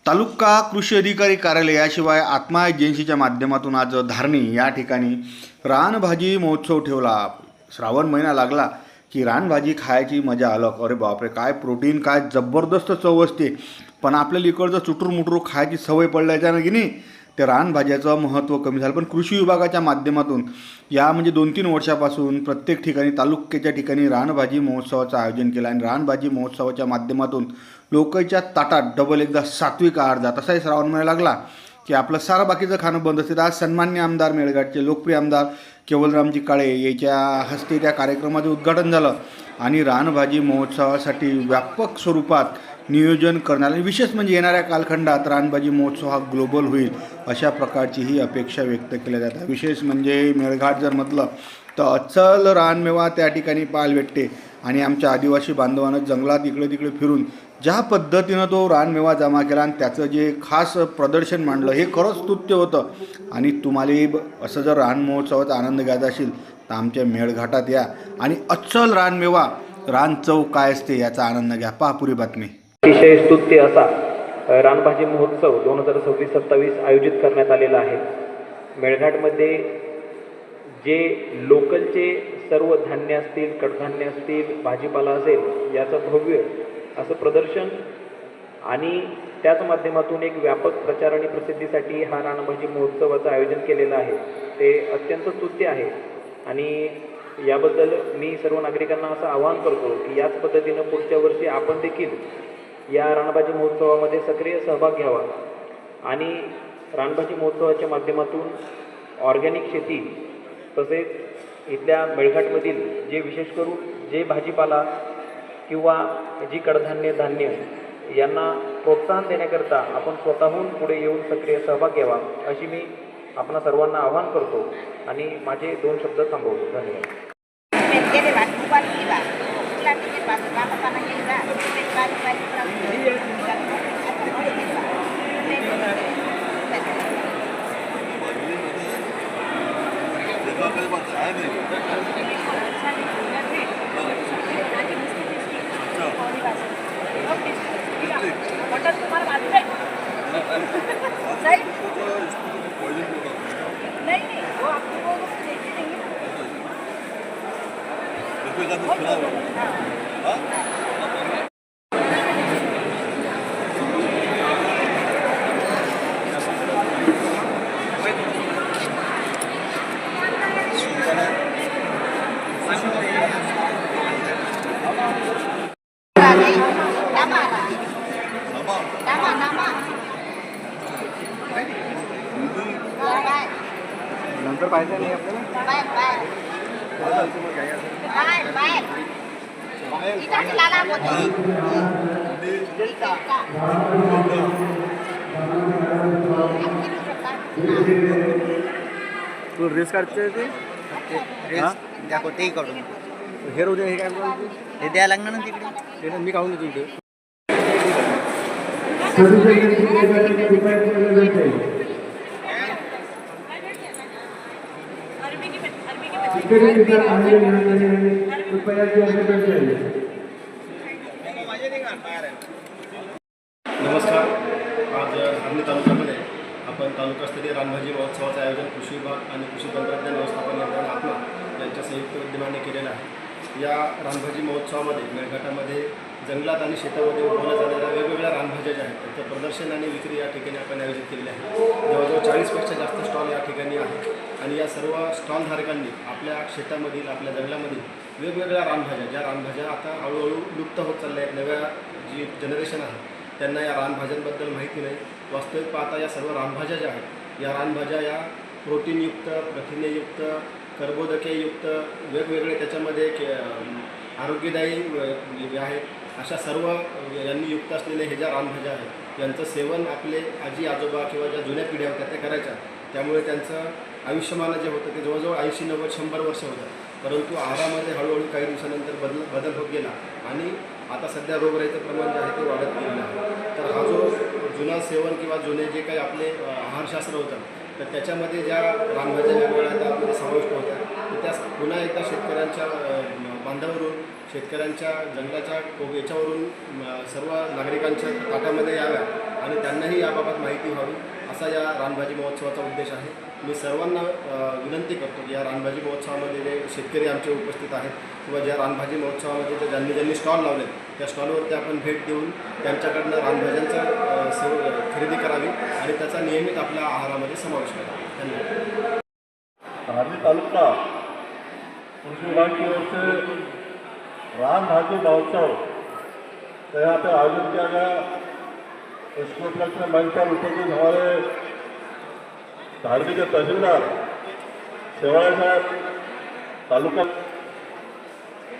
तालुका कृषी अधिकारी कार्यालय याशिवाय आत्मा एजन्सीच्या माध्यमातून आज धारणी या ठिकाणी रानभाजी महोत्सव ठेवला. श्रावण महिना लागला की रानभाजी खायची मजा अलग. अरे बापरे, काय प्रोटीन, काय जबरदस्त चव असते. पण आपल्याला इकडचं चुटूरमुटूर खायची सवय पडल्याच्यानं की नाही ते रानभाज्याचं महत्त्व कमी झालं. पण कृषी विभागाच्या माध्यमातून या 2-3 वर्षापासून प्रत्येक ठिकाणी तालुक्याच्या ठिकाणी रानभाजी महोत्सवाचं आयोजन केलं आणि रानभाजी महोत्सवाच्या माध्यमातून लोकांच्या ताटात डबल एकदा सात्विक आहार जात. असाही श्रावण महिना लागला की आपलं सारं बाकीचं खाणं बंद असते. आज सन्मान्य आमदार मेळघाटचे लोकप्रिय आमदार केवलरामजी काळे याच्या हस्ते त्या कार्यक्रमाचं उद्घाटन झालं आणि रानभाजी महोत्सवासाठी व्यापक स्वरूपात नियोजन करण्यात. विशेष म्हणजे येणाऱ्या कालखंडात रानभाजी महोत्सव हा ग्लोबल होईल अशा प्रकारची ही अपेक्षा व्यक्त केल्या जातात. विशेष म्हणजे मेळघाट जर म्हटलं तर अचल रानमेवा त्या ठिकाणी पाहायला भेटते आणि आमच्या आदिवासी बांधवांना जंगलात इकडे तिकडे फिरून ज्या पद्धतीनं तो रानमेवा जमा केला आणि त्याचं जे खास प्रदर्शन मांडलं हे खरंच स्तुत्य होतं. आणि तुम्हाला असं जर रान महोत्सवाचा आनंद घ्यायचा असेल तर आमच्या मेळघाटात या आणि अचल रानमेवा रान चव काय असते याचा आनंद घ्या. पहा पुरी बातमी. अतिशय स्तुत्य असा रानभाजी महोत्सव 2026-27 आयोजित करण्यात आलेला आहे. मेळघाटमध्ये जे लोकलचे सर्व धान्य असतील, कडधान्य असतील, भाजीपाला असेल याचं भव्य असं प्रदर्शन आणि त्याच माध्यमातून एक व्यापक प्रचार आणि प्रसिद्धीसाठी हा रानभाजी महोत्सवाचं आयोजन केलेलं आहे. ते अत्यंत स्तुत्य आहे आणि याबद्दल मी सर्व नागरिकांना असं आवाहन करतो की याच पद्धतीनं पुढच्या वर्षी आपण देखील या रानभाजी महोत्सवामध्ये सक्रिय सहभाग घ्यावा आणि रानभाजी महोत्सवाच्या माध्यमातून ऑर्गॅनिक शेती तसेच इथल्या मेळघाटमधील जे विशेष करून जे भाजीपाला किंवा जी कडधान्य धान्य यांना प्रोत्साहन देण्याकरता आपण स्वतःहून पुढे येऊन सक्रिय सहभाग घ्यावा अशी मी आपणा सर्वांना आवाहन करतो आणि माझे 2 शब्द थांबवतो. धन्यवाद. नंतर पाहिजे नाही आपल्याला तू रेस काढते ते दाखव तेही काढून हे रोज हे काय हे द्यायला लागणार ना तिकडे. ते मी काढून देतो इथे. नमस्कार. आज धारणी तालुक्यामध्ये आपण तालुकास्तरीय रानभाजी महोत्सवाचं आयोजन कृषी विभाग आणि कृषी तंत्रज्ञान व्यवस्थापन यंत्रणा आत्मा यांच्या संयुक्त विद्यमाने केलेलं आहे. या रानभाजी महोत्सवामध्ये मेळघाटामध्ये जंगलात आणि शेतामध्ये उगवल्या जाणाऱ्या वेगवेगळ्या रानभाज्या ज्या आहेत त्याचं प्रदर्शन आणि विक्री या ठिकाणी आपण आयोजित केलेली आहे. जवळजवळ 40पेक्षा जास्त स्टॉल या ठिकाणी आहेत आणि या सर्व स्टॉलधारकांनी आपल्या शेतामधील आपल्या जंगलामधील वेगवेगळ्या रानभाज्या, ज्या रानभाज्या आता हळूहळू लुप्त होत चालल्या आहेत, नव्या जी जनरेशन आहे त्यांना या रानभाज्यांबद्दल माहिती नाही. वास्तविक पाहता या सर्व रानभाज्या ज्या आहेत या रानभाज्या या प्रोटीनयुक्त, प्रथिनेयुक्त, कर्बोदकेयुक्त वेगवेगळे त्याच्यामध्ये आरोग्यदायी आहेत. अशा सर्व यांनी युक्त असलेले हे ज्या रानभाज्या आहेत यांचं सेवन आपले आजी आजोबा किंवा ज्या जुन्या पिढ्या होत्या त्या करायच्या. त्यामुळे त्यांचं आयुष्यमान जे होतं ते जवळजवळ 80-90-100 वर्ष होतं. परंतु आहारामध्ये हळूहळू काही दिवसानंतर बदल होत गेला आणि आता सध्या रोगराईचं प्रमाण जे आहे ते वाढत गेलेलं आहे. तर हा जो जुना सेवन किंवा जुने जे काही आपले आहारशास्त्र होतं तर त्याच्यामध्ये ज्या रानभाज्या वेगवेगळ्या त्यामध्ये समाविष्ट होत्या तर त्या पुन्हा एकदा शेतकऱ्यांच्या बांधावरून शेतकऱ्यांच्या जंगलाच्या याच्यावरून सर्व नागरिकांच्या ताटामध्ये याव्या आणि त्यांनाही याबाबत माहिती व्हावी असा या रानभाजी महोत्सवाचा उद्देश आहे. मी सर्वांना विनंती करतो की या रानभाजी महोत्सवामध्ये जे शेतकरी आमचे उपस्थित आहेत किंवा ज्या रानभाजी महोत्सवामध्ये जे ज्यांनी स्टॉल लावले त्या स्टॉलवरती आपण भेट देऊन त्यांच्याकडनं रानभाज्यांचा खरेदी करावी आणि त्याचा नियमित आपल्या आहारामध्ये समावेश करावा. धन्यवाद. धारनी तालुका कृषि विभाग की ओर से रान भाजी महोत्सव तो यहाँ पे आयोजित किया गया. इसके उपलक्ष्य में मंच पर उपस्थित हमारे धारनी के तहसीलदार सेवाड़ा साहब, तालुका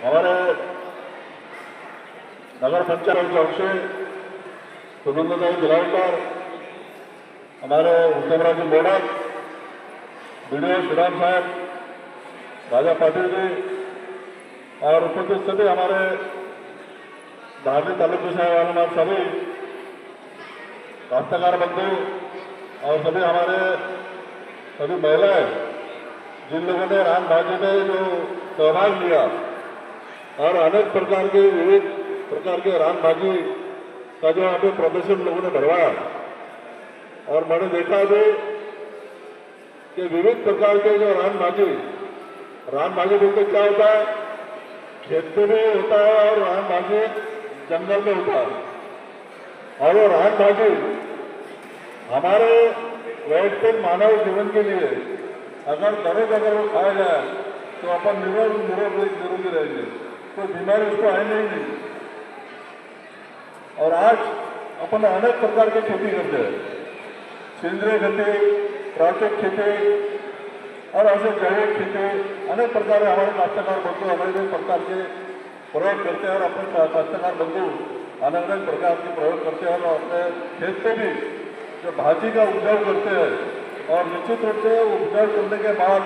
हमारे नगर पंचायत के अक्षय सुगंधदाई बिलावकर, हमारे उत्तमराज मोडक, वीडियो श्रीराम साहब, राजा पाटिल जी और उपस्थित सभी हमारे धारनी तालुके से हमारे सभी काश्तकार बंधु और सभी हमारे सभी महिलाएं जिन लोगों ने रान भाजी में जो सहभाग लिया और अनेक प्रकार के विविध प्रकार के रान भाजी का जो यहाँ पे प्रदर्शन लोगों ने भरवाया और मैंने देखा भी कि विविध प्रकार के जो रान भाजी बोलते क्या होता है, खेत में भी होता है और रान भाजी जंगल में होता है. और वो रान भाजी हमारे वैयक्तिक मानव जीवन के लिए अगर दररोज अगर वो खाया जाए तो अपन निरोगी रहेंगे, कोई बीमारी उसको आएंगे ही नहीं. और आज अपन अनेक प्रकार की खेती करते हैं, सेंद्रिय खेती, प्राकृतिक खेती और ऐसे जैविक खेती, अनेक प्रकार हमारे काश्तकार बंधु अनेक प्रकार के प्रयोग करते हैं और अपने काश्तकार बंधु अलग अलग प्रकार के प्रयोग करते हैं और अपने खेत पे भी जो भाजी का उपजाऊ करते हैं और निश्चित रूप से उपजाऊ करने के बाद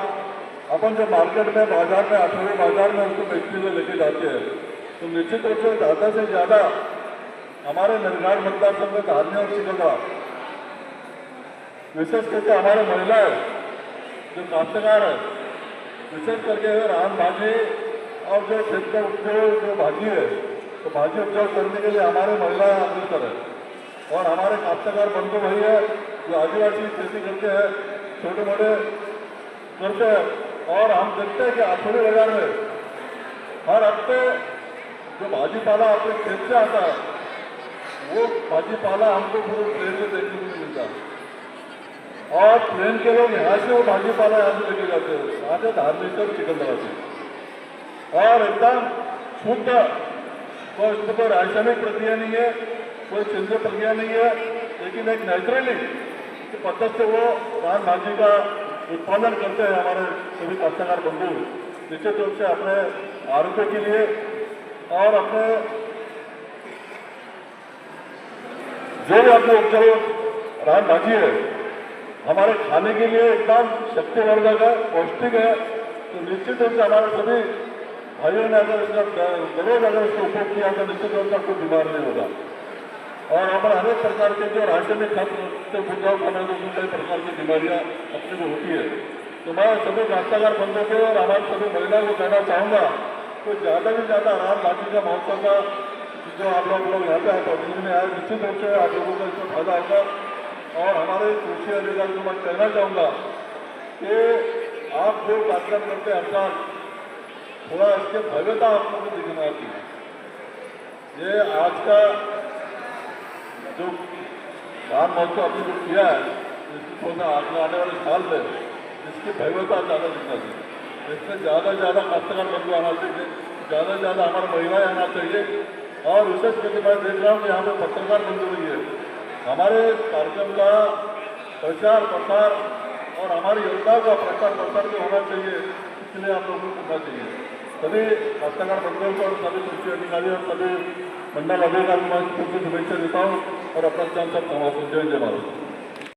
अपन जो मार्केट में बाजार में अठवेरे बाजार में उसको बेचने में लेके जाते हैं तो निश्चित रूप से ज़्यादा से ज़्यादा हमारे निर्माण मतदार संघ धारनी और सिकंदरा विशेष करके हमारे महिलाएं जो काश्तकार है विशेष करके रान भाजी और जो खेत का उपयोग जो भाजी है तो भाजी उपयोग करने के लिए हमारे महिलाएं अग्रसर है और हमारे काश्तकार बंधु भाई है जो आदिवासी खेती करते हैं, छोटे मोटे करते हैं और हम देखते हैं कि आठवेरी बाजार में हर हफ्ते जो भाजी पाला अपने खेत से आता है वो भाजी पाला हमको पूरे ट्रेन में देखने को मिलता है और ट्रेन के लोग यहाँ से वो भाजी पाला यहाँ से लेके जाते हैं, यहाँ से धारनी से सिकंदरा से और एकदम शुद्ध, कोई इसमें कोई रासायनिक प्रक्रिया नहीं है, कोई केंद्रीय प्रक्रिया नहीं है, लेकिन एक नेचुरली की पद्धत से वो रान भाजी का उत्पादन करते हैं हमारे सभी काश्तकार बंधु निश्चित रूप से अपने आरोग्य के लिए और अपने जो भी अपने उपचार रान भाजी है हमारे खाने के लिए एकदम शक्तिवर्धक है, पौष्टिक है. तो निश्चित रूप से हमारे सभी भाइयों ने अगर इसका जरूर अगर इसका उपयोग किया तो निश्चित रूप से कोई बीमार नहीं होगा. और हमारे अनेक प्रकार के जो रासायनिक खाद से उपजाऊ खाने में कई प्रकार की बीमारियां अपने को होती है. तो मैं सभी काश्तकार बंधुओं को और हमारे सभी महिलाओं को कहना चाहूँगा तो ज़्यादा से ज़्यादा रान भाजी का महोत्सव का जो आप लोग यहाँ पे आए में आए निश्चित रूप से आप लोगों को इसमें फायदा होगा. और हमारे कृषि अधिकारी को मैं कहना चाहूँगा कि आप जो कार्यक्रम करते हैं हर साल थोड़ा इसके भव्यता आप लोगों को दिखना चाहिए. ये आज का जो रान महोत्सव आपने जो किया है इसकी थोड़ा आगे आने वाले साल में इसकी भव्यता ज़्यादा दिखना चाहिए. इसमें ज़्यादा से ज़्यादा काश्तकार बंधु आना चाहिए, ज़्यादा से ज़्यादा हमारे महिलाएं आना चाहिए. और विशेष करके मैं देख रहा हूँ कि यहाँ पर पत्रकार बंधु भी है. हमारे कार्यक्रम का प्रचार प्रसार और हमारी योजनाओं का प्रचार प्रसार भी होना चाहिए, इसलिए आप लोगों को करना चाहिए. सभी काश्तकार बंधुओं को और सभी कृषि अधिकारी और सभी मंडल अधिकारी को मैं शुभेच्छा देता हूँ और अपना चांस समाप्त. जय जय भारत.